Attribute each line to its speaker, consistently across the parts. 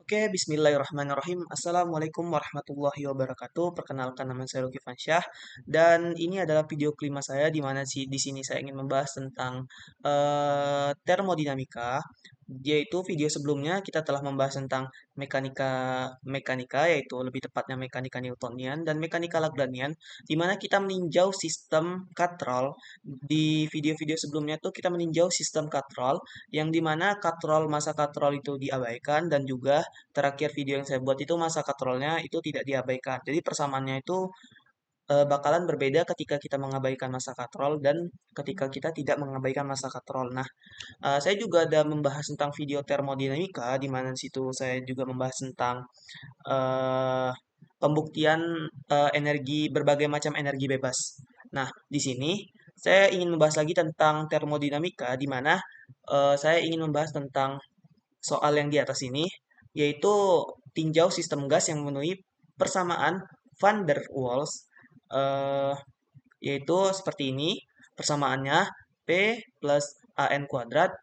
Speaker 1: Oke, bismillahirrahmanirrahim. Assalamualaikum warahmatullahi wabarakatuh. Perkenalkan, nama saya Luki Fansyah dan ini adalah video kelima saya di mana di sini saya ingin membahas tentang termodinamika. Yaitu video sebelumnya kita telah membahas tentang mekanika mekanika yaitu lebih tepatnya mekanika Newtonian dan mekanika Lagrangian di mana kita meninjau sistem katrol. Di video-video sebelumnya tuh kita meninjau sistem katrol yang dimana masa katrol itu diabaikan dan juga terakhir video yang saya buat itu masa katrolnya itu tidak diabaikan. Jadi persamaannya itu bakalan berbeda ketika kita mengabaikan masa katrol dan ketika kita tidak mengabaikan masa katrol. Nah, saya juga ada membahas tentang video termodinamika di mana di situ saya juga membahas tentang eh, pembuktian energi berbagai macam energi bebas. Nah, di sini saya ingin membahas lagi tentang termodinamika di mana saya ingin membahas tentang soal yang di atas ini, yaitu tinjau sistem gas yang memenuhi persamaan van der Waals, eh, yaitu seperti ini. Persamaannya P plus AN kuadrat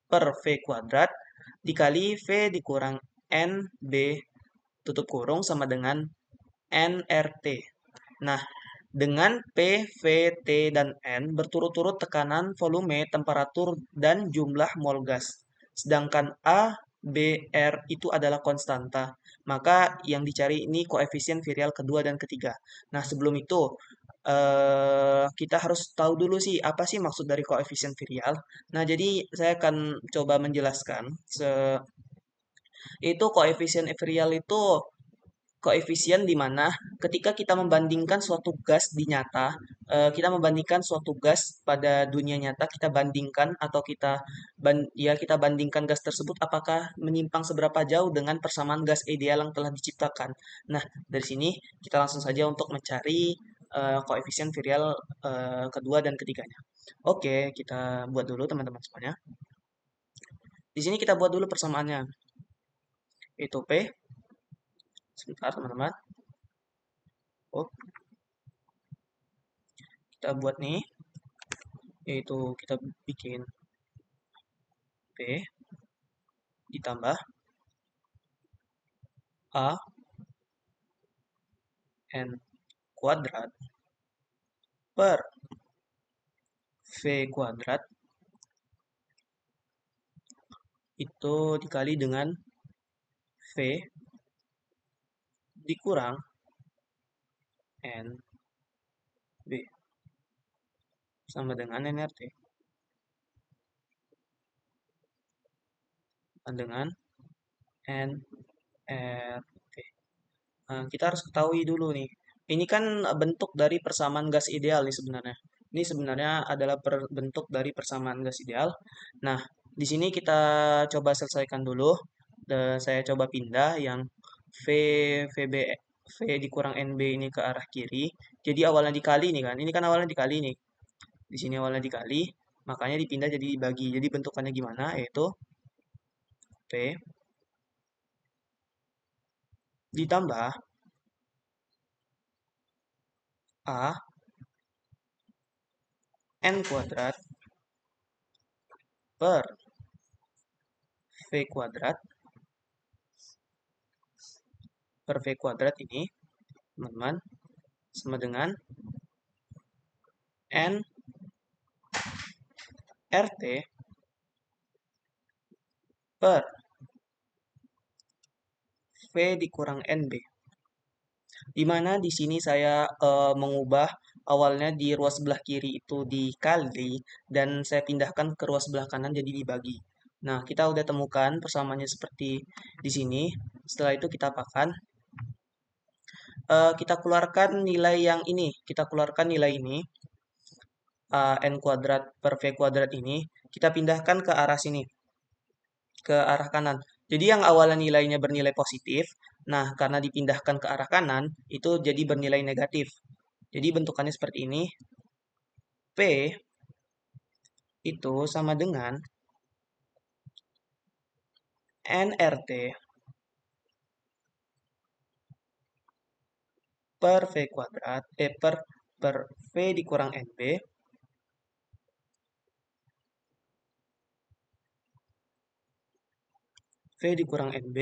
Speaker 1: per V kuadrat dikali V dikurang NB tutup kurung sama dengan nRT. Nah, dengan P, V, T, dan N berturut-turut tekanan, volume, temperatur, dan jumlah mol gas. Sedangkan A, B, R itu adalah konstanta. Maka yang dicari ini koefisien virial kedua dan ketiga. Nah, sebelum itu kita harus tahu dulu sih apa sih maksud dari koefisien virial. Nah, jadi saya akan coba menjelaskan. Itu koefisien virial itu koefisien di mana ketika kita membandingkan suatu gas di nyata, kita membandingkan suatu gas pada dunia nyata, kita bandingkan atau kita bandingkan gas tersebut apakah menyimpang seberapa jauh dengan persamaan gas ideal yang telah diciptakan. Nah, dari sini kita langsung saja untuk mencari koefisien virial kedua dan ketiganya. Oke, kita buat dulu teman-teman semuanya. Di sini kita buat dulu persamaannya. Itu P. Sebentar teman-teman. Oh, kita buat nih. Yaitu kita bikin P ditambah A N kuadrat per V kuadrat itu dikali dengan V dikurang N B sama dengan nRT dengan nRT. Nah, kita harus ketahui dulu nih. Ini kan bentuk dari persamaan gas ideal nih sebenarnya. Ini sebenarnya adalah bentuk dari persamaan gas ideal. Nah, di sini kita coba selesaikan dulu. Saya coba pindah yang V VB V dikurang NB ini ke arah kiri. Jadi awalnya dikali nih kan. Ini kan awalnya dikali nih. Di sini awalnya dikali, makanya dipindah jadi dibagi. Jadi bentukannya gimana? Yaitu P ditambah A N kuadrat per V kuadrat ini, teman-teman, sama dengan N RT per V dikurang NB. Di mana di sini saya mengubah awalnya di ruas sebelah kiri itu dikali dan saya pindahkan ke ruas sebelah kanan jadi dibagi. Nah, kita udah temukan persamaannya seperti di sini. Setelah itu kita apakan? Kita keluarkan nilai yang ini. Kita keluarkan nilai ini. N kuadrat per V kuadrat ini. Kita pindahkan ke arah sini. Ke arah kanan. Jadi yang awalnya nilainya bernilai positif, nah karena dipindahkan ke arah kanan, itu jadi bernilai negatif. Jadi bentukannya seperti ini. P itu sama dengan nRT per V kuadrat, per V dikurang NB, V dikurang NB,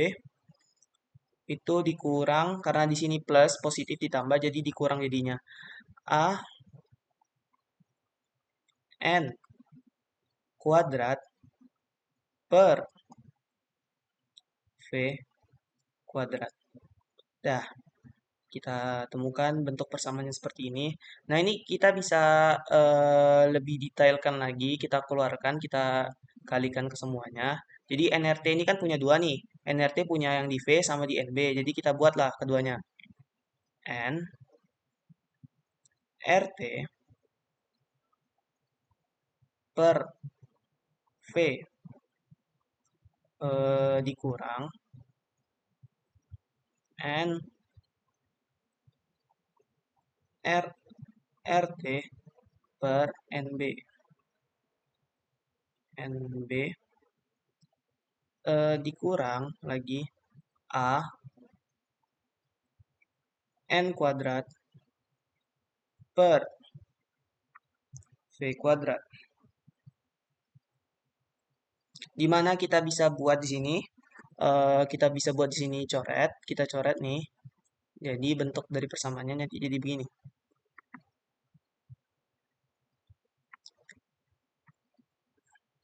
Speaker 1: itu dikurang, karena di sini plus, positif ditambah, jadi dikurang jadinya. A N kuadrat per V kuadrat. Dah, kita temukan bentuk persamaannya seperti ini. Nah, ini kita bisa lebih detailkan lagi, kita keluarkan, kita kalikan ke semuanya. Jadi NRT ini kan punya dua nih. NRT punya yang di V sama di NB. Jadi kita buatlah keduanya. N RT per V dikurang N R RT per NB. NB dikurang lagi A N kuadrat per V kuadrat. Dimana kita bisa buat di sini, kita bisa buat di sini coret, kita coret nih. Jadi bentuk dari persamaannya nanti jadi begini.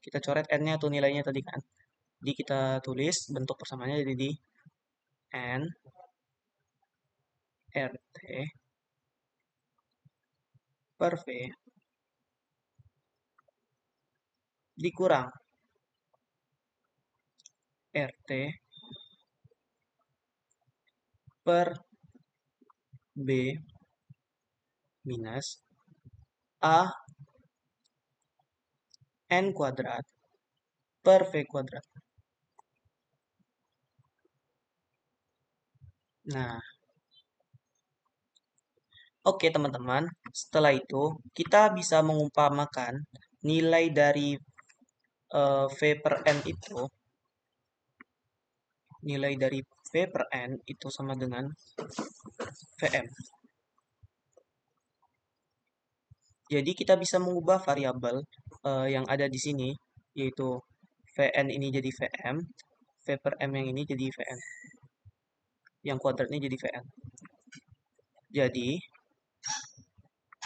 Speaker 1: Kita coret n-nya atau nilainya tadi kan. Jadi kita tulis bentuk persamaannya jadi di n RT per V dikurang RT per B minus A N kuadrat per V kuadrat. Nah, oke teman-teman, setelah itu kita bisa mengumpamakan nilai dari V per N itu, nilai dari V per N itu sama dengan Vm. Jadi kita bisa mengubah variabel yang ada di sini, yaitu Vn ini jadi Vm, V per M yang ini jadi Vn, yang kuadratnya jadi Vn. Jadi,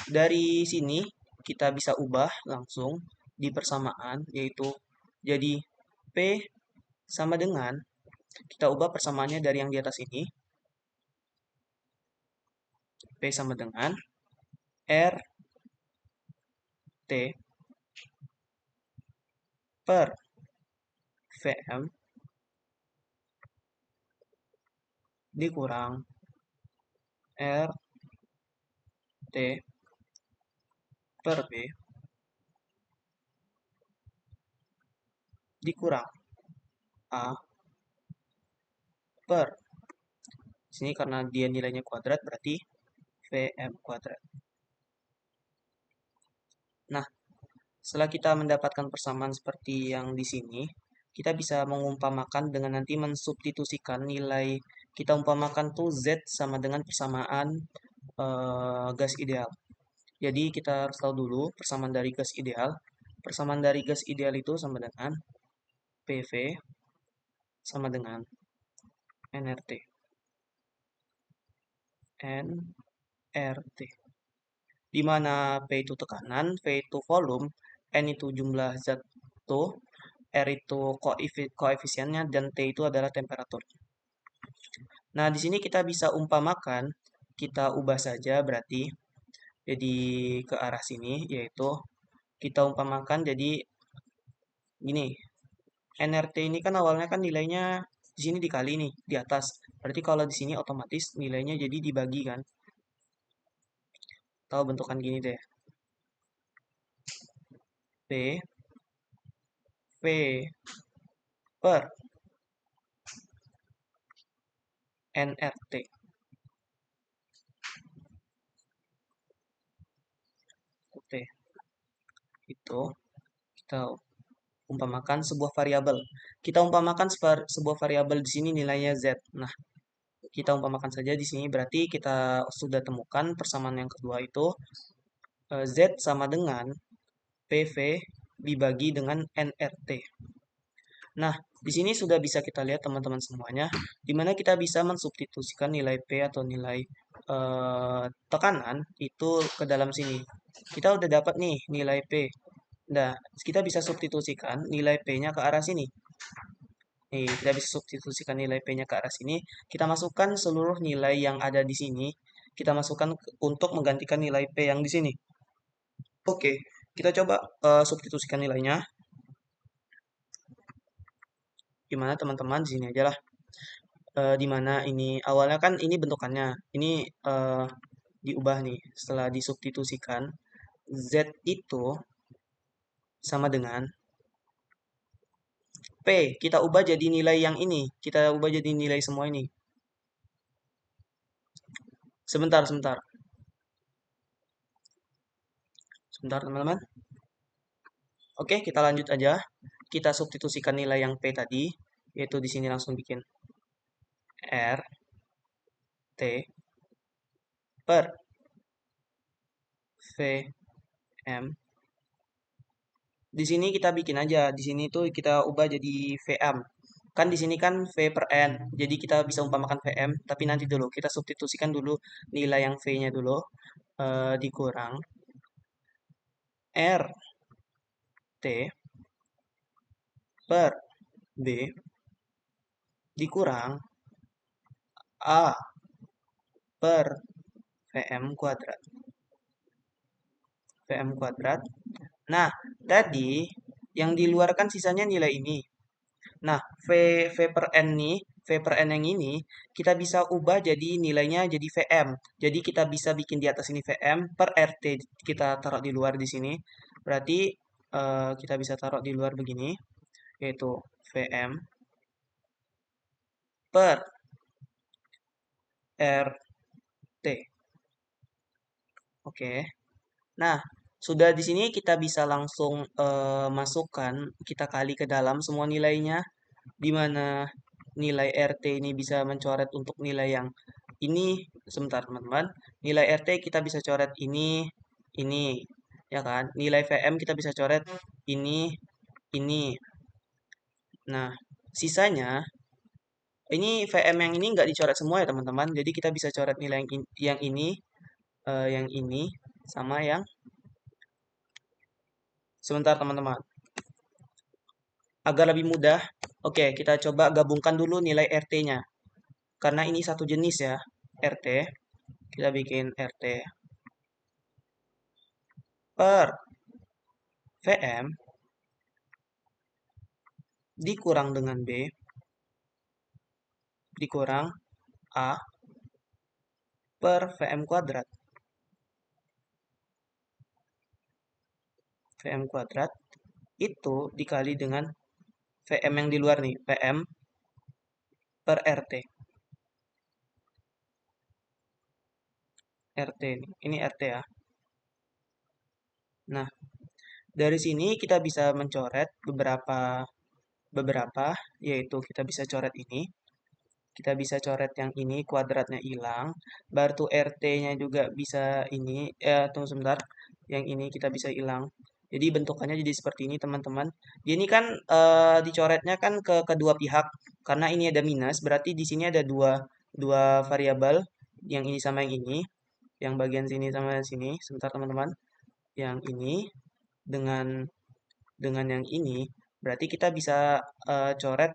Speaker 1: dari sini kita bisa ubah langsung di persamaan, yaitu jadi P sama dengan, kita ubah persamaannya dari yang di atas ini, P sama dengan R T per Vm dikurang R T per B dikurang A per, sini karena dia nilainya kuadrat berarti Vm kuadrat. Nah, setelah kita mendapatkan persamaan seperti yang di sini, kita bisa mengumpamakan dengan nanti mensubstitusikan nilai, kita umpamakan tuh Z sama dengan persamaan gas ideal. Jadi kita harus tahu dulu persamaan dari gas ideal. Persamaan dari gas ideal itu sama dengan PV sama dengan nRT. nRT. Di mana P itu tekanan, V itu volume, N itu jumlah zat tuh, R itu koefisiennya, dan T itu adalah temperatur. Nah, di sini kita bisa umpamakan, kita ubah saja berarti jadi ke arah sini, yaitu kita umpamakan jadi gini. nRT ini kan awalnya kan nilainya di sini dikali nih, di atas. Berarti kalau di sini otomatis nilainya jadi dibagi kan. Tahu bentukan gini deh. P V per nRT. Oke, itu kita umpamakan sebuah variabel. Kita umpamakan sebuah variabel di sini nilainya Z. Nah, kita umpamakan saja di sini berarti kita sudah temukan persamaan yang kedua itu Z sama dengan PV dibagi dengan nRT. Nah, di sini sudah bisa kita lihat teman-teman semuanya, di mana kita bisa mensubstitusikan nilai P atau nilai tekanan itu ke dalam sini. Kita udah dapat nih nilai P. Nah, kita bisa substitusikan nilai P-nya ke arah sini. Nih, kita bisa substitusikan nilai P-nya ke arah sini. Kita masukkan seluruh nilai yang ada di sini. Kita masukkan untuk menggantikan nilai P yang di sini. Oke, kita coba substitusikan nilainya. Gimana teman-teman? Di sini aja lah. Di mana ini awalnya kan ini bentukannya. Ini diubah nih. Setelah disubstitusikan, Z itu sama dengan P. Kita ubah jadi nilai yang ini. Kita ubah jadi nilai semua ini. Sebentar, sebentar. Sebentar teman-teman. Oke, kita lanjut aja. Kita substitusikan nilai yang P tadi, yaitu di sini langsung bikin R T per V M. Di sini kita bikin aja. Di sini tuh kita ubah jadi VM. Kan di sini kan V per N. Jadi kita bisa umpamakan VM, tapi nanti dulu kita substitusikan dulu nilai yang V-nya dulu dikurang R T per B dikurang A per VM kuadrat. VM kuadrat. Nah, tadi yang di luar kan sisanya nilai ini. Nah, V per N nih, V per N yang ini, kita bisa ubah jadi nilainya jadi VM. Jadi kita bisa bikin di atas ini VM per RT. Kita taruh di luar di sini. Berarti kita bisa taruh di luar begini, yaitu VM per RT. Oke. Nah, sudah di sini kita bisa langsung masukkan, kita kali ke dalam semua nilainya, di mana nilai RT ini bisa mencoret untuk nilai yang ini. Sebentar teman-teman, nilai RT kita bisa coret ini, ya kan? Nilai VM kita bisa coret ini. Nah, sisanya, ini VM yang ini nggak dicoret semua ya teman-teman, jadi kita bisa coret nilai yang ini, sama yang sebentar teman-teman. Agar lebih mudah, oke, kita coba gabungkan dulu nilai RT-nya. Karena ini satu jenis ya, RT. Kita bikin RT per VM dikurang dengan B dikurang A per VM kuadrat. VM kuadrat itu dikali dengan VM yang di luar nih, VM per RT. RT ini RT ya. Nah, dari sini kita bisa mencoret beberapa, yaitu kita bisa coret ini. Kita bisa coret yang ini, kuadratnya hilang. Baru RT-nya juga bisa ini, tunggu sebentar. Yang ini kita bisa hilang. Jadi bentukannya jadi seperti ini teman-teman. Dia ini kan dicoretnya kan ke kedua pihak. Karena ini ada minus, berarti di sini ada dua variabel. Yang ini sama yang ini. Yang bagian sini sama sini. Sebentar teman-teman. Yang ini dengan yang ini. Berarti kita bisa coret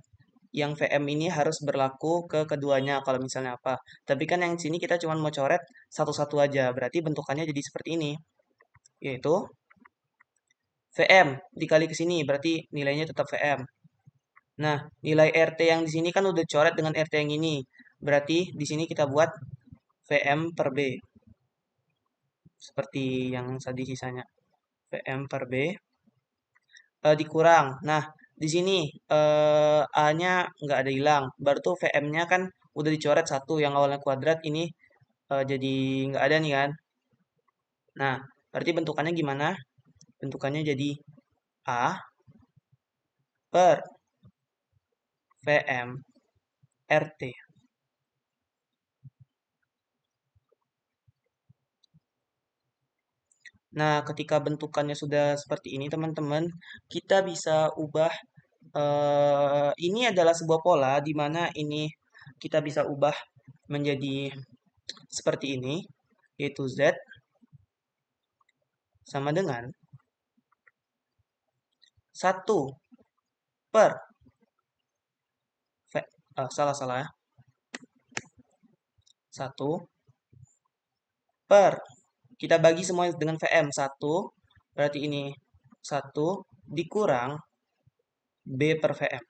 Speaker 1: yang VM ini harus berlaku ke keduanya kalau misalnya apa. Tapi kan yang sini kita cuma mau coret satu-satu aja. Berarti bentukannya jadi seperti ini. Yaitu VM dikali ke sini. Berarti nilainya tetap VM. Nah, nilai RT yang di sini kan udah coret dengan RT yang ini. Berarti di sini kita buat VM per B. Seperti yang tadi sisanya. VM per B dikurang. Nah, di sini A-nya nggak ada hilang. Baru tuh VM-nya kan udah dicoret satu yang awalnya kuadrat ini jadi nggak ada nih kan. Nah, berarti bentukannya gimana? Bentukannya jadi A per VM RT. Nah, ketika bentukannya sudah seperti ini, teman-teman, kita bisa ubah Ini adalah sebuah pola di mana ini kita bisa ubah menjadi seperti ini, yaitu Z sama dengan 1 per salah ya. 1 per kita bagi semua dengan VM 1 berarti ini 1 dikurang B per VM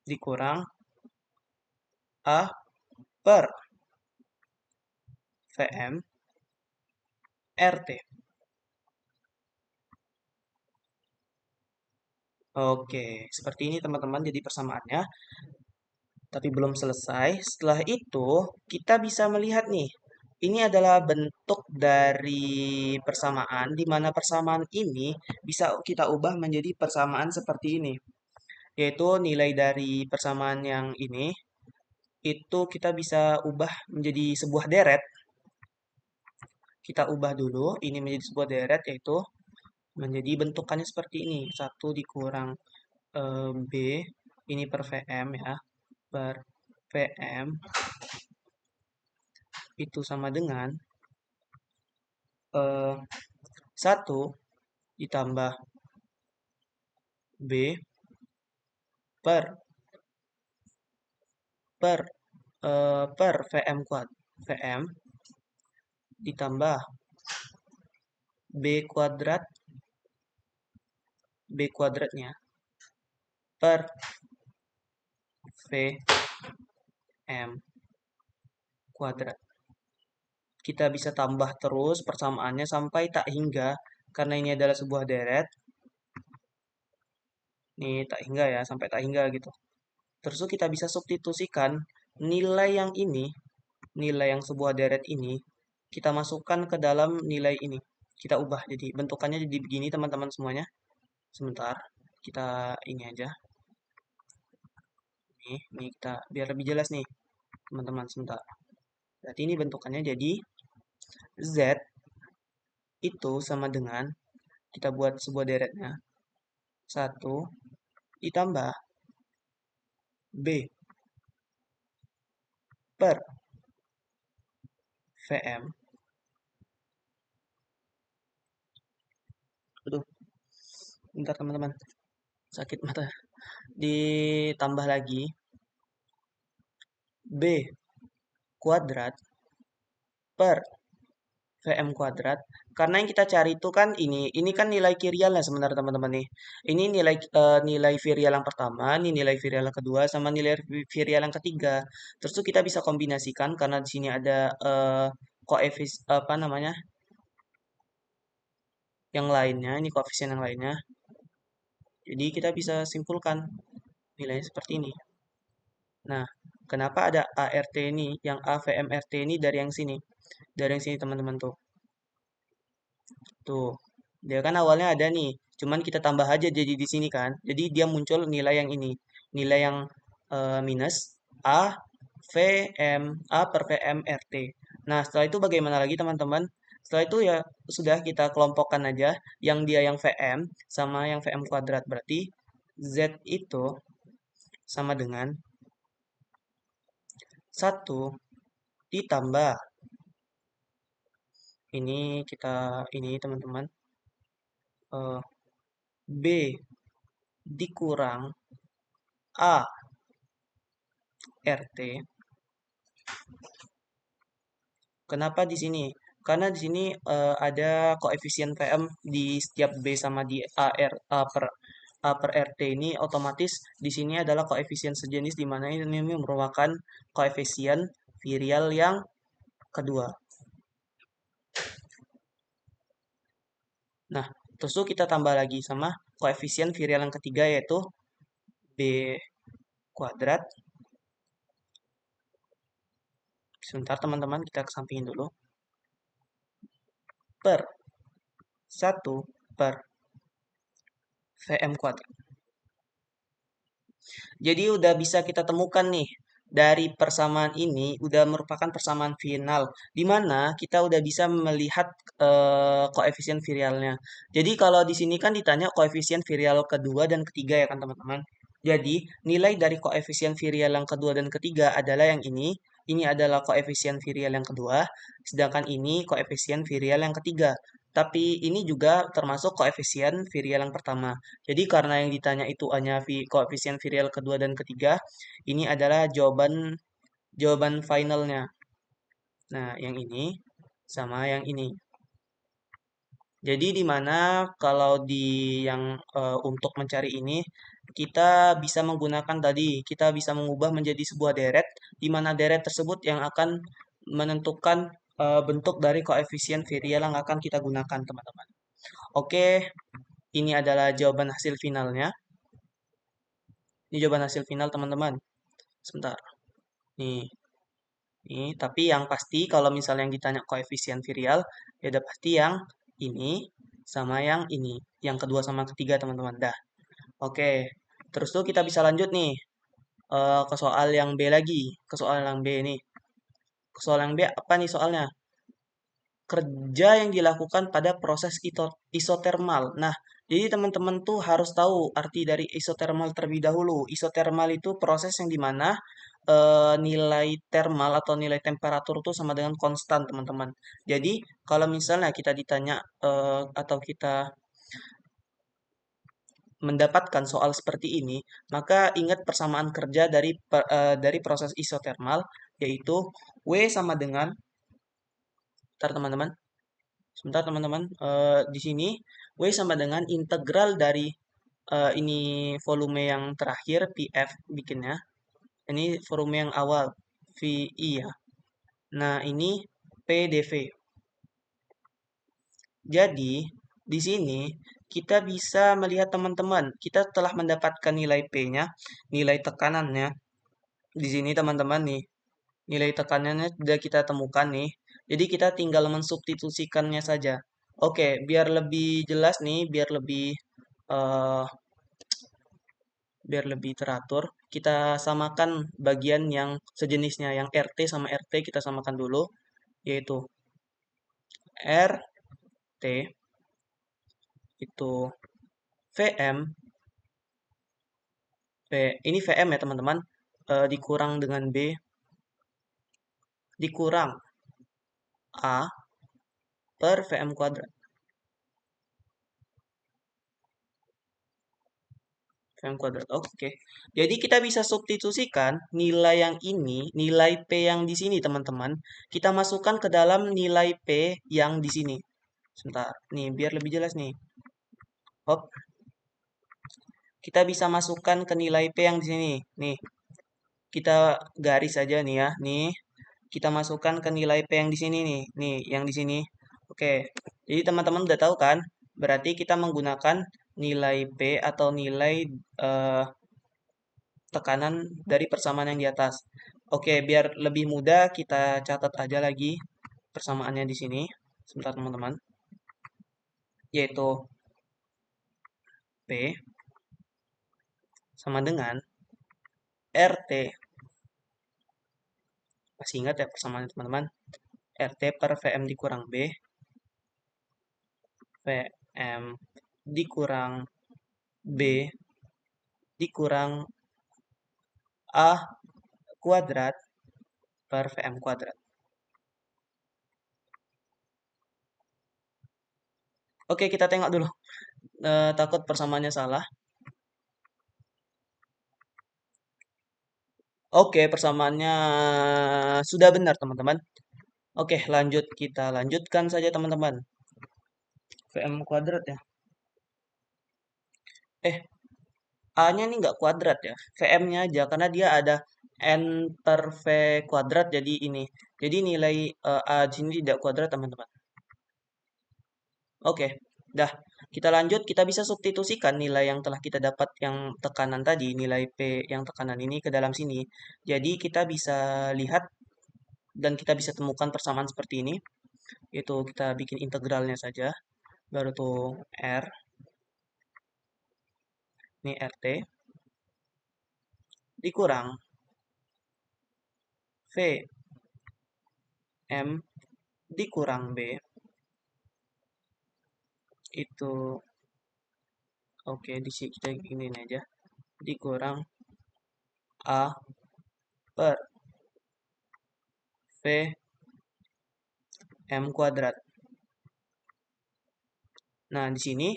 Speaker 1: dikurang A per VM RT. Oke, seperti ini teman-teman jadi persamaannya. Tapi belum selesai. Setelah itu, kita bisa melihat nih. Ini adalah bentuk dari persamaan, di mana persamaan ini bisa kita ubah menjadi persamaan seperti ini. Yaitu nilai dari persamaan yang ini, itu kita bisa ubah menjadi sebuah deret. Kita ubah dulu, ini menjadi sebuah deret, yaitu menjadi bentukannya seperti ini. 1 dikurang B, ini per VM ya, per VM itu sama dengan 1 ditambah B per per per VM ditambah B kuadratnya per VM kuadrat. Kita bisa tambah terus persamaannya sampai tak hingga, karena ini adalah sebuah deret. Nih tak hingga ya, sampai tak hingga gitu. Terus kita bisa substitusikan nilai yang ini, nilai yang sebuah deret ini, kita masukkan ke dalam nilai ini. Kita ubah jadi bentukannya jadi begini teman-teman semuanya. Sebentar, kita ini aja. Nih kita biar lebih jelas nih teman-teman sebentar. Berarti ini bentukannya jadi Z itu sama dengan kita buat sebuah deretnya 1 ditambah B per VM. Aduh, bentar teman-teman. Sakit mata. Ditambah lagi B kuadrat per VM kuadrat. Karena yang kita cari itu kan ini kan nilai virialnya sebenarnya teman-teman nih. Ini nilai virial yang pertama, ini nilai virial yang kedua, sama nilai virial yang ketiga. Terus tuh kita bisa kombinasikan karena di sini ada apa namanya yang lainnya, ini koefisien yang lainnya. Jadi kita bisa simpulkan nilainya seperti ini. Nah, kenapa ada ART ini, yang AVMRT ini dari yang sini? Dari yang sini teman-teman tuh. Tuh, dia kan awalnya ada nih, cuman kita tambah aja jadi di sini kan. Jadi dia muncul nilai yang ini, nilai yang minus A A per VM RT. Nah, setelah itu bagaimana lagi teman-teman? Setelah itu ya sudah kita kelompokkan aja yang dia yang VM sama yang VM kuadrat. Berarti Z itu sama dengan 1 ditambah ini ini teman-teman eh, B dikurang A RT. Kenapa di sini? Karena di sini ada koefisien VM di setiap B sama di A per RT ini otomatis di sini adalah koefisien sejenis di mana ini merupakan koefisien virial yang kedua. Nah, terus tuh kita tambah lagi sama koefisien virial yang ketiga yaitu B kuadrat. Sebentar teman-teman, kita kesampingin dulu. Per 1 per VM kuadrat. Jadi udah bisa kita temukan nih dari persamaan ini udah merupakan persamaan final, di mana kita udah bisa melihat koefisien virialnya. Jadi kalau di sini kan ditanya koefisien virial kedua dan ketiga ya kan teman-teman. Jadi nilai dari koefisien virial yang kedua dan ketiga adalah yang ini. Ini adalah koefisien virial yang kedua, sedangkan ini koefisien virial yang ketiga. Tapi ini juga termasuk koefisien virial yang pertama. Jadi karena yang ditanya itu hanya koefisien virial kedua dan ketiga, ini adalah jawaban jawaban finalnya. Nah, yang ini sama yang ini. Jadi di mana kalau di yang untuk mencari ini kita bisa menggunakan tadi, kita bisa mengubah menjadi sebuah deret di mana deret tersebut yang akan menentukan bentuk dari koefisien virial yang akan kita gunakan, teman-teman. Oke, ini adalah jawaban hasil finalnya. Ini jawaban hasil final, teman-teman. Sebentar. Nih, tapi yang pasti kalau misalnya yang ditanya koefisien virial, ya udah pasti yang ini sama yang ini. Yang kedua sama ketiga, teman-teman. Dah. Oke. Terus tuh kita bisa lanjut nih ke soal yang B lagi. Ke soal yang B nih. Ke soal yang B apa nih soalnya? Kerja yang dilakukan pada proses isotermal. Nah, jadi teman-teman tuh harus tahu arti dari isotermal terlebih dahulu. Isotermal itu proses yang dimana nilai thermal atau nilai temperatur itu sama dengan konstan, teman-teman. Jadi, kalau misalnya kita ditanya atau kita mendapatkan soal seperti ini, maka ingat persamaan kerja dari proses isotermal, yaitu W sama dengan, bentar teman-teman, sebentar teman-teman, di sini W sama dengan integral dari ini volume yang terakhir PF bikinnya. Ini volume yang awal VI ya. Nah, ini PDV. Jadi, di sini kita bisa melihat teman-teman, kita telah mendapatkan nilai P-nya, nilai tekanannya. Di sini teman-teman nih, nilai tekanannya sudah kita temukan nih. Jadi kita tinggal mensubstitusikannya saja. Oke, biar lebih jelas nih, eh, biar lebih teratur, kita samakan bagian yang sejenisnya, yang RT sama RT kita samakan dulu, yaitu RT itu VM, ini VM ya teman-teman, dikurang dengan B, dikurang A per VM kuadrat. VM kuadrat. Oke. Jadi kita bisa substitusikan nilai yang ini, nilai P yang di sini teman-teman, kita masukkan ke dalam nilai P yang di sini. Sebentar. Nih, biar lebih jelas nih. Hop, kita bisa masukkan ke nilai P yang di sini. Nih, kita garis saja nih ya. Nih, kita masukkan ke nilai P yang di sini nih. Nih, yang di sini. Oke. Jadi teman-teman udah tahu kan? Berarti kita menggunakan nilai P atau nilai eh, tekanan dari persamaan yang di atas. Oke, biar lebih mudah kita catat aja lagi persamaannya di sini. Sebentar teman-teman. Yaitu P sama dengan RT. Masih ingat ya persamaannya teman-teman? RT per VM dikurang B. VM dikurang B dikurang A kuadrat per VM kuadrat. Oke, kita tengok dulu. Takut persamaannya salah. Oke, persamaannya sudah benar, teman-teman. Oke, lanjut. Kita lanjutkan saja, teman-teman. VM kuadrat ya. Eh, A-nya ini nggak kuadrat ya. VM-nya aja, karena dia ada N per V kuadrat, jadi ini. Jadi nilai A di sini tidak kuadrat, teman-teman. Oke, dah. Kita lanjut, kita bisa substitusikan nilai yang telah kita dapat yang tekanan tadi, nilai P yang tekanan ini ke dalam sini. Jadi kita bisa lihat dan kita bisa temukan persamaan seperti ini. Itu kita bikin integralnya saja. Baru tuh R, ini RT, dikurang V M dikurang B itu oke di sini kita gini aja dikurang A per V M kuadrat. Nah, di sini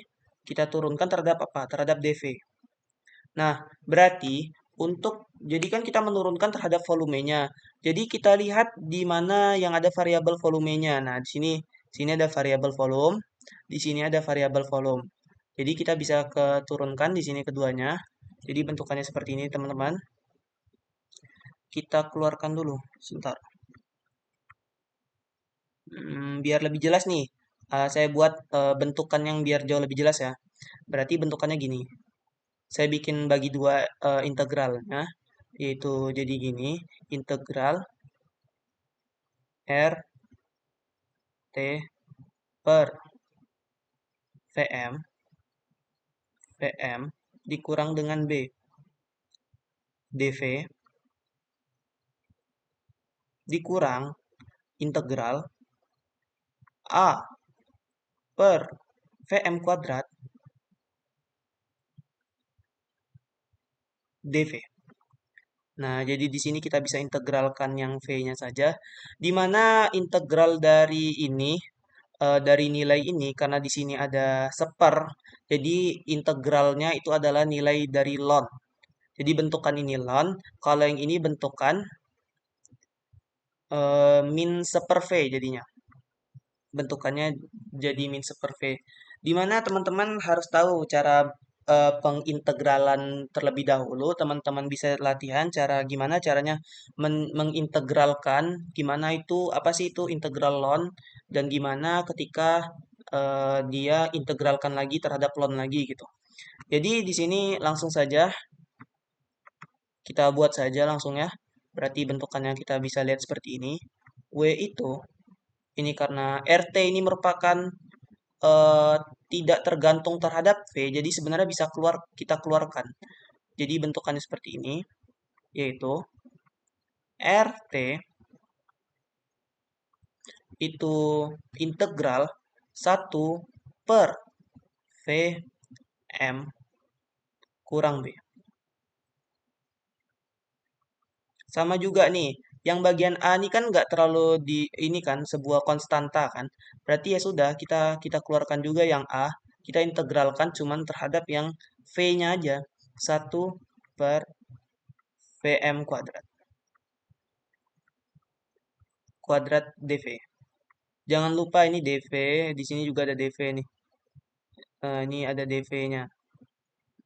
Speaker 1: kita turunkan terhadap apa? Terhadap dV. Nah, berarti jadi kan kita menurunkan terhadap volumenya. Jadi kita lihat di mana yang ada variabel volumenya. Nah, di sini ada variabel volume, di sini ada variabel volume. Jadi kita bisa keturunkan di sini keduanya. Jadi bentukannya seperti ini, teman-teman. Kita keluarkan dulu, sebentar. Biar lebih jelas nih, saya buat bentukan yang biar jauh lebih jelas ya. Berarti bentukannya gini. Saya bikin bagi dua integralnya, yaitu jadi gini, integral R T per VM dikurang dengan B dV dikurang integral A per VM kuadrat dV. Nah, jadi di sini kita bisa integralkan yang V-nya saja, di mana integral dari ini, dari nilai ini, karena di sini ada seper, jadi integralnya itu adalah nilai dari ln. Jadi bentukan ini ln, kalau yang ini bentukan min seper V jadinya. Bentukannya jadi min seper V. Di mana teman-teman harus tahu cara pengintegralan terlebih dahulu. Teman-teman bisa latihan cara gimana caranya mengintegralkan, gimana itu, apa sih itu integral ln, dan gimana ketika dia integralkan lagi terhadap ln lagi gitu. Jadi di sini langsung saja kita buat saja langsung ya. Berarti bentukannya kita bisa lihat seperti ini. W itu, ini karena RT ini merupakan eh, tidak tergantung terhadap V, jadi sebenarnya bisa kita keluarkan. Jadi bentukannya seperti ini, yaitu RT itu integral 1 per VM kurang B. Sama juga nih, yang bagian A ini kan nggak terlalu ini kan sebuah konstanta kan. Berarti ya sudah kita keluarkan juga yang A, kita integralkan cuman terhadap yang V-nya aja. 1 per VM kuadrat dV. Jangan lupa ini dV, di sini juga ada dV nih. Ini ada dV-nya.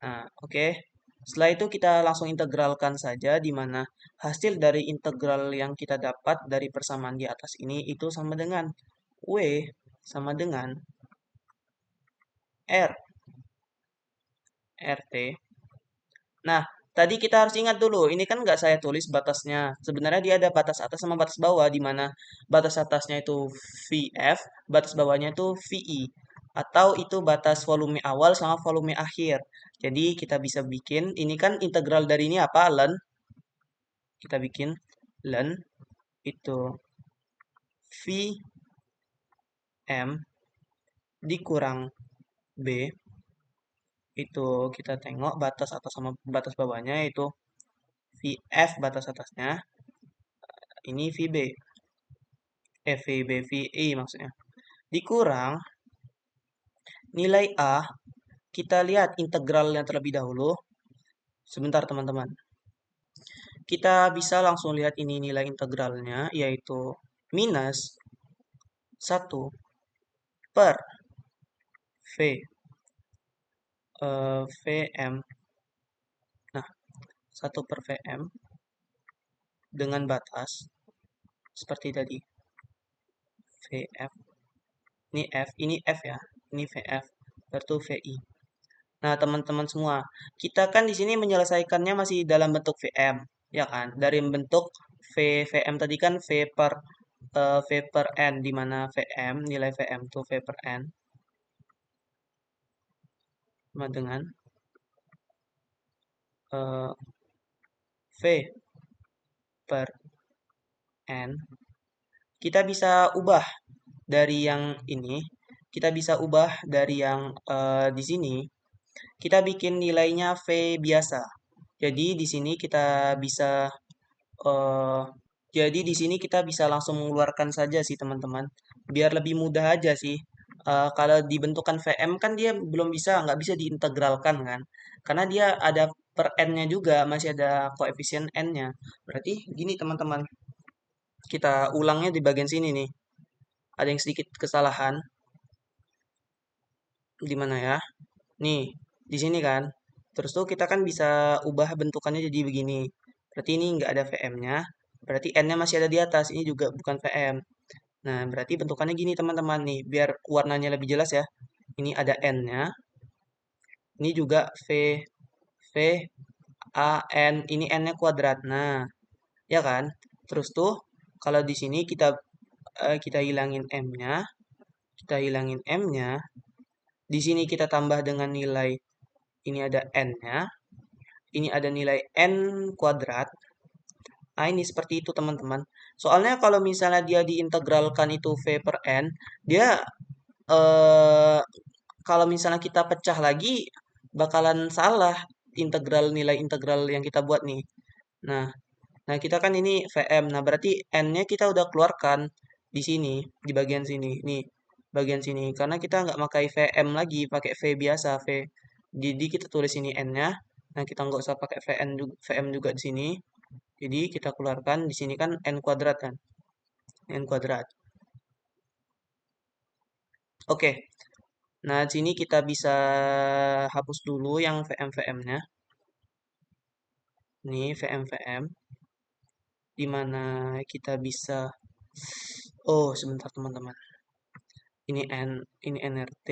Speaker 1: Nah, oke. Setelah itu kita langsung integralkan saja, di mana hasil dari integral yang kita dapat dari persamaan di atas ini itu sama dengan W sama dengan R, RT. Nah, tadi kita harus ingat dulu, ini kan nggak saya tulis batasnya. Sebenarnya dia ada batas atas sama batas bawah, di mana batas atasnya itu VF, batas bawahnya itu VI. Atau itu batas volume awal sama volume akhir. Jadi kita bisa bikin, ini kan integral dari ini apa? Ln. Kita bikin ln itu VM dikurang B. Itu kita tengok batas atas sama batas bawahnya itu VF batas atasnya. Ini VB. VB, VI maksudnya. Dikurang nilai A, kita lihat integralnya terlebih dahulu. Sebentar teman-teman. Kita bisa langsung lihat ini nilai integralnya, yaitu minus 1 per VM. Nah, 1 per VM dengan batas seperti tadi. VF. Ini F ya. Ini VF. Berarti VI. Nah, teman-teman semua, kita kan di sini menyelesaikannya masih dalam bentuk VM, ya kan? Dari bentuk VM tadi kan V per N, di mana VM, nilai VM itu V per N, sama dengan V per N, kita bisa ubah dari yang ini, kita bisa ubah dari yang di sini, kita bikin nilainya V biasa. Jadi di sini kita bisa eh, jadi di sini kita bisa langsung mengeluarkan saja sih teman-teman. Biar lebih mudah aja sih. Kalau dibentukan VM kan dia belum bisa, nggak bisa diintegralkan kan. Karena dia ada per N-nya juga, masih ada koefisien N-nya. Berarti gini teman-teman, kita ulangnya di bagian sini nih. Ada yang sedikit kesalahan. Di mana ya? Nih, di sini kan. Terus tuh kita kan bisa ubah bentukannya jadi begini. Berarti ini nggak ada VM-nya. Berarti N-nya masih ada di atas. Ini juga bukan VM. Nah, berarti bentukannya gini teman-teman nih. Biar warnanya lebih jelas ya. Ini ada N-nya. Ini juga V, A, N. Ini N-nya kuadrat. Nah, ya kan? Terus tuh, kalau di sini kita hilangin M-nya. Kita hilangin M-nya. Di sini kita tambah dengan nilai. Ini ada N-nya. Ini ada nilai N kuadrat. Nah, ini seperti itu teman-teman. Soalnya kalau misalnya dia diintegralkan itu V per N, dia eh, kalau misalnya kita pecah lagi bakalan salah nilai integral yang kita buat nih. Nah, nah kita kan ini VM. Nah, berarti N-nya kita udah keluarkan di sini, di bagian sini. Nih, bagian sini. Karena kita nggak pakai VM lagi, pakai V biasa, V. Jadi kita tulis ini N-nya. Nah, kita nggak usah pakai VM juga di sini. Jadi kita keluarkan di sini kan N kuadrat kan. N kuadrat. Oke. Nah, di sini kita bisa hapus dulu yang VM-VM-nya. Nih VM-VM. Di mana kita bisa. Oh, sebentar teman-teman. Ini NRT,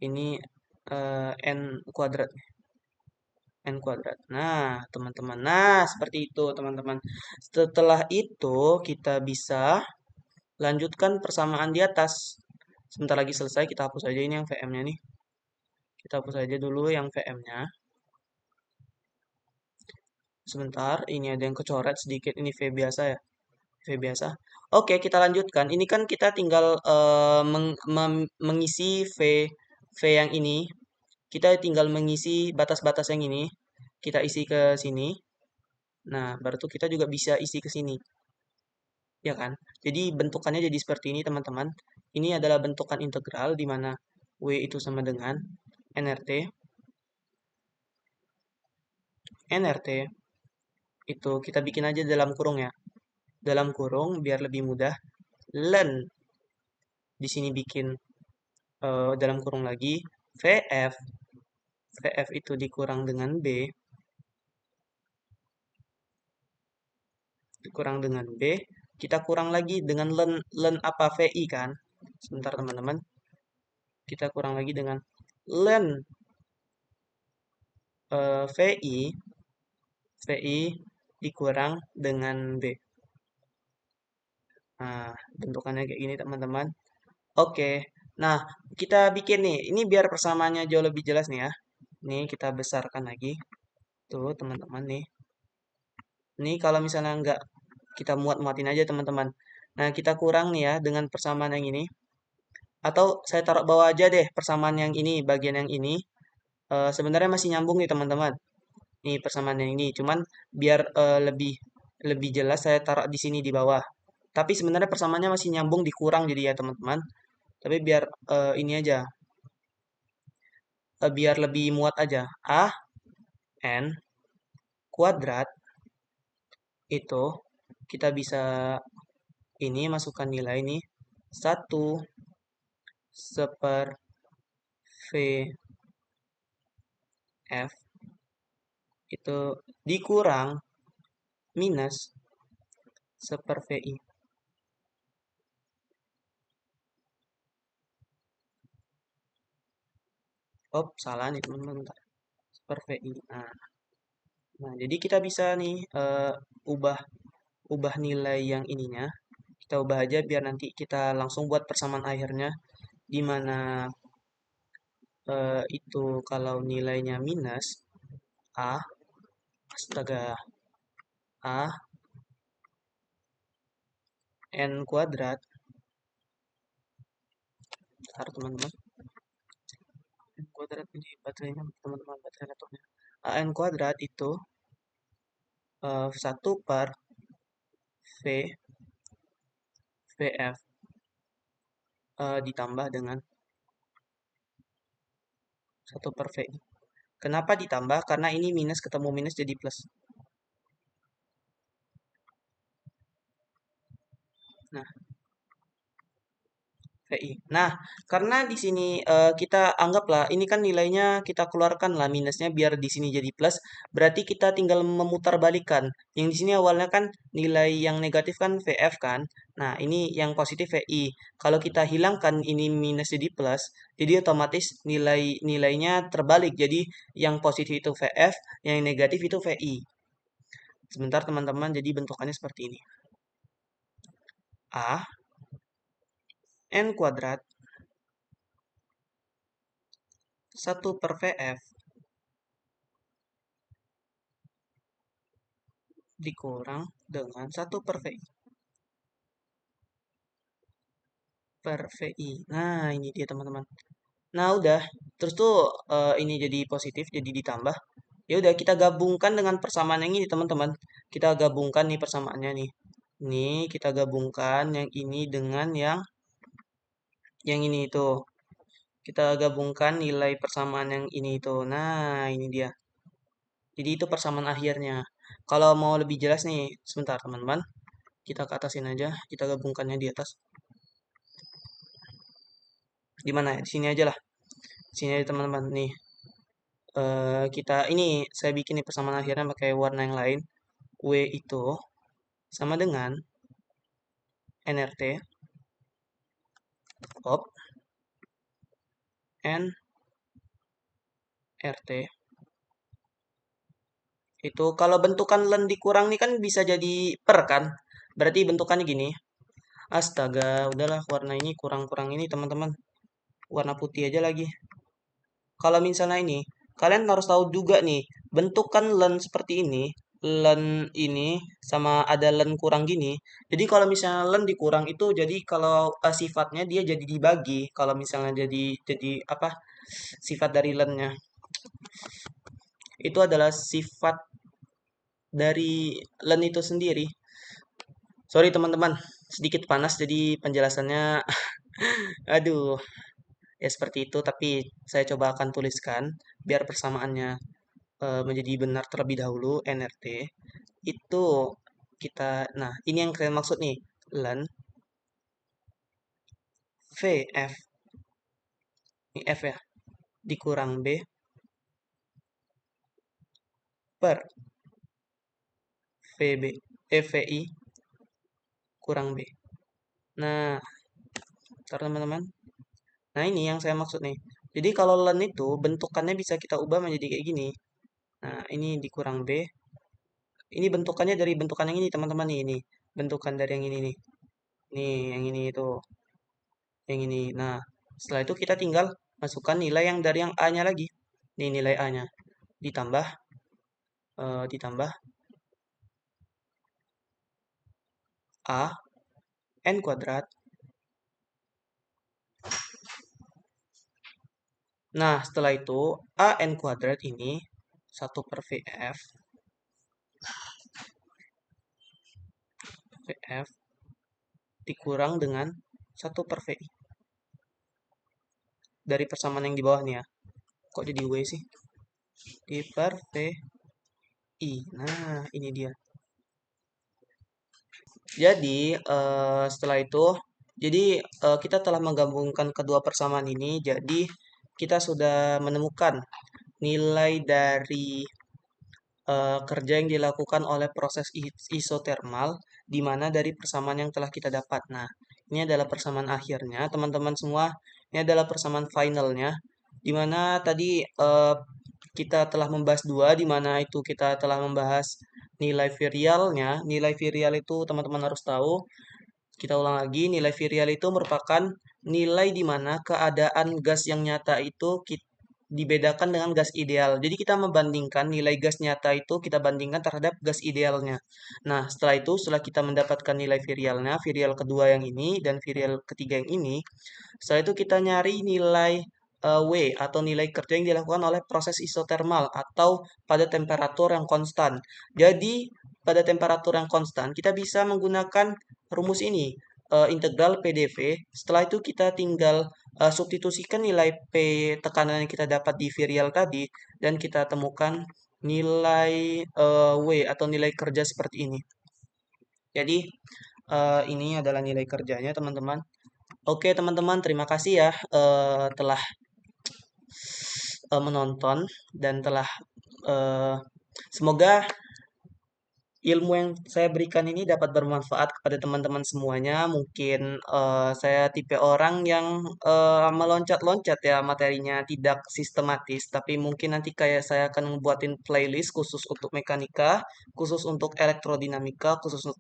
Speaker 1: ini N kuadrat. N kuadrat. Nah, teman-teman. Nah, seperti itu, teman-teman. Setelah itu, kita bisa lanjutkan persamaan di atas. Sebentar lagi selesai, kita hapus aja ini yang VM-nya nih. Kita hapus aja dulu yang VM-nya. Sebentar, ini ada yang kecoret sedikit. Ini V biasa ya. V biasa. Oke, kita lanjutkan. Ini kan kita tinggal mengisi V yang ini. Kita tinggal mengisi batas-batas yang ini. Kita isi ke sini. Nah, baru tuh kita juga bisa isi ke sini. Ya kan? Jadi bentukannya jadi seperti ini, teman-teman. Ini adalah bentukan integral di mana W itu sama dengan NRT. NRT itu kita bikin aja dalam kurung ya. Dalam kurung biar lebih mudah. Len di sini bikin dalam kurung lagi VF. VF itu dikurang dengan B. Dikurang dengan B. Kita kurang lagi dengan len apa VI kan. Sebentar teman-teman. Kita kurang lagi dengan len VI. VI dikurang dengan B. Nah, bentukannya kayak gini teman-teman. Oke. Nah, kita bikin nih. Ini biar persamaannya jauh lebih jelas nih ya. Nih kita besarkan lagi. Tuh teman-teman nih. Ini kalau misalnya nggak kita muat-muatin aja teman-teman. Nah, kita kurang nih ya dengan persamaan yang ini. Atau saya taruh bawah aja deh persamaan yang ini, bagian yang ini. Sebenarnya masih nyambung nih teman-teman. Nih persamaan yang ini. Cuman biar lebih lebih jelas saya taruh di sini di bawah. Tapi sebenarnya persamaannya masih nyambung dikurang jadi ya teman-teman. Tapi biar ini aja, biar lebih muat aja. A N kuadrat itu kita bisa ini masukkan nilai ini 1/VF itu dikurang minus 1/VI. Oh, salah nih teman-teman. Bentar. 1/VI. Nah, jadi kita bisa nih ubah ubah nilai yang ininya. Kita ubah aja biar nanti kita langsung buat persamaan akhirnya di mana itu kalau nilainya minus A, astaga, A N kuadrat, bentar teman-teman, N kuadrat ini baterainya teman-teman, baterai laptopnya. N kuadrat itu 1 per V VF ditambah dengan 1 per VI. Kenapa ditambah? Karena ini minus ketemu minus jadi plus. Nah, VI. Nah, karena di sini kita anggaplah ini kan nilainya kita keluarkan lah minusnya biar di sini jadi plus, berarti kita tinggal memutarbalikkan. Yang di sini awalnya kan nilai yang negatif kan VF kan. Nah, ini yang positif VI. Kalau kita hilangkan ini minus jadi plus, jadi otomatis nilainya terbalik. Jadi yang positif itu VF, yang negatif itu VI. Sebentar teman-teman, jadi bentukannya seperti ini. A N kuadrat 1 per VF dikurang dengan 1 per VI. Per VI. Nah, ini dia teman-teman. Nah, udah. Terus tuh ini jadi positif, jadi ditambah. Ya udah, kita gabungkan dengan persamaan yang ini, teman-teman. Kita gabungkan nih persamaannya nih. Ini kita gabungkan yang ini dengan yang ini itu. Kita gabungkan nilai persamaan yang ini itu. Nah, ini dia. Jadi itu persamaan akhirnya. Kalau mau lebih jelas nih, sebentar teman-teman. Kita ke atasin aja, kita gabungkannya di atas. Di mana ya? Di sini aja lah. Di sini aja teman-teman. Nih, kita ini saya bikin nih persamaan akhirnya pakai warna yang lain. W itu sama dengan NRT op N RT itu kalau bentukan len dikurang nih kan bisa jadi per kan? Berarti bentukannya gini. Astaga, udahlah warna ini kurang-kurang ini teman-teman. Warna putih aja lagi. Kalau misalnya ini, kalian harus tahu juga nih, bentukan len seperti ini, len ini sama ada len kurang gini. Jadi kalau misalnya len dikurang itu jadi kalau sifatnya dia jadi dibagi. Kalau misalnya jadi apa? Sifat dari lennya. Itu adalah sifat dari len itu sendiri. Sorry teman-teman, sedikit panas jadi penjelasannya aduh, ya seperti itu tapi saya coba akan tuliskan biar persamaannya menjadi benar terlebih dahulu NRT itu kita nah ini yang kalian maksud nih len VF ini F ya dikurang B per VB VI kurang B. Nah, ntar teman-teman. Nah, ini yang saya maksud nih. Jadi kalau len itu bentukannya bisa kita ubah menjadi kayak gini. Nah, ini dikurang B. Ini bentukannya dari bentukan yang ini, teman-teman nih, ini. Bentukan dari yang ini nih. Nih, yang ini itu. Yang ini. Nah, setelah itu kita tinggal masukkan nilai yang dari yang A-nya lagi. Nih nilai A-nya. Ditambah ditambah A N kuadrat. Nah, setelah itu A N kuadrat ini 1 per VF VF dikurang dengan 1 per VI. Dari persamaan yang di bawah nih ya. Kok jadi W sih? Di per VI. Nah, ini dia. Jadi, setelah itu, jadi kita telah menggabungkan kedua persamaan ini. Jadi, kita sudah menemukan nilai dari kerja yang dilakukan oleh proses isotermal, di mana dari persamaan yang telah kita dapat. Nah, ini adalah persamaan akhirnya, teman-teman semua. Ini adalah persamaan finalnya, di mana tadi kita telah membahas dua, di mana itu kita telah membahas nilai virialnya. Nilai virial itu teman-teman harus tahu. Kita ulang lagi, nilai virial itu merupakan nilai di mana keadaan gas yang nyata itu dibedakan dengan gas ideal. Jadi kita membandingkan nilai gas nyata itu kita bandingkan terhadap gas idealnya. Nah, setelah itu, setelah kita mendapatkan nilai virialnya, virial kedua yang ini dan virial ketiga yang ini, setelah itu kita nyari nilai W atau nilai kerja yang dilakukan oleh proses isotermal atau pada temperatur yang konstan. Jadi, pada temperatur yang konstan, kita bisa menggunakan rumus ini, integral PdV. Setelah itu kita tinggal substitusikan nilai P tekanan yang kita dapat di virial tadi, dan kita temukan nilai W atau nilai kerja seperti ini. Jadi, ini adalah nilai kerjanya, teman-teman. Oke, teman-teman, terima kasih ya telah menonton dan telah eh, semoga ilmu yang saya berikan ini dapat bermanfaat kepada teman-teman semuanya. Mungkin saya tipe orang yang meloncat-loncat ya materinya, tidak sistematis. Tapi mungkin nanti kayak saya akan membuatin playlist khusus untuk mekanika, khusus untuk elektrodinamika, khusus untuk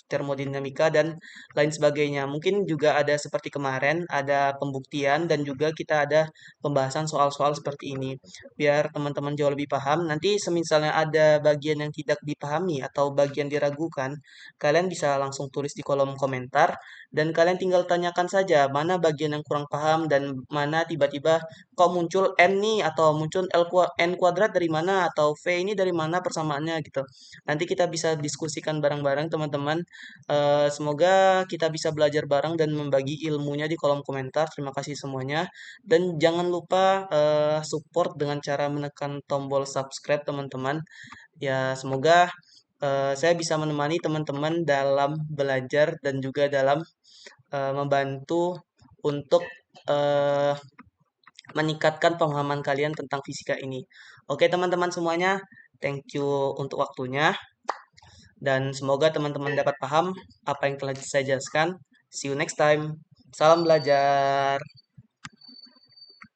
Speaker 1: termodinamika, dan lain sebagainya. Mungkin juga ada seperti kemarin, ada pembuktian dan juga kita ada pembahasan soal-soal seperti ini biar teman-teman jauh lebih paham. Nanti semisalnya ada bagian yang tidak dipahami atau bagian diragukan, kalian bisa langsung tulis di kolom komentar dan kalian tinggal tanyakan saja mana bagian yang kurang paham dan mana tiba-tiba kok muncul N nih atau muncul N kuadrat dari mana atau V ini dari mana persamaannya gitu. Nanti kita bisa diskusikan bareng-bareng teman-teman. Semoga kita bisa belajar bareng dan membagi ilmunya di kolom komentar. Terima kasih semuanya. Dan jangan lupa support dengan cara menekan tombol subscribe teman-teman. Ya, semoga saya bisa menemani teman-teman dalam belajar dan juga dalam membantu untuk eh, meningkatkan pemahaman kalian tentang fisika ini. Oke, teman-teman semuanya, thank you untuk waktunya dan semoga teman-teman dapat paham apa yang telah saya jelaskan. See you next time. Salam belajar.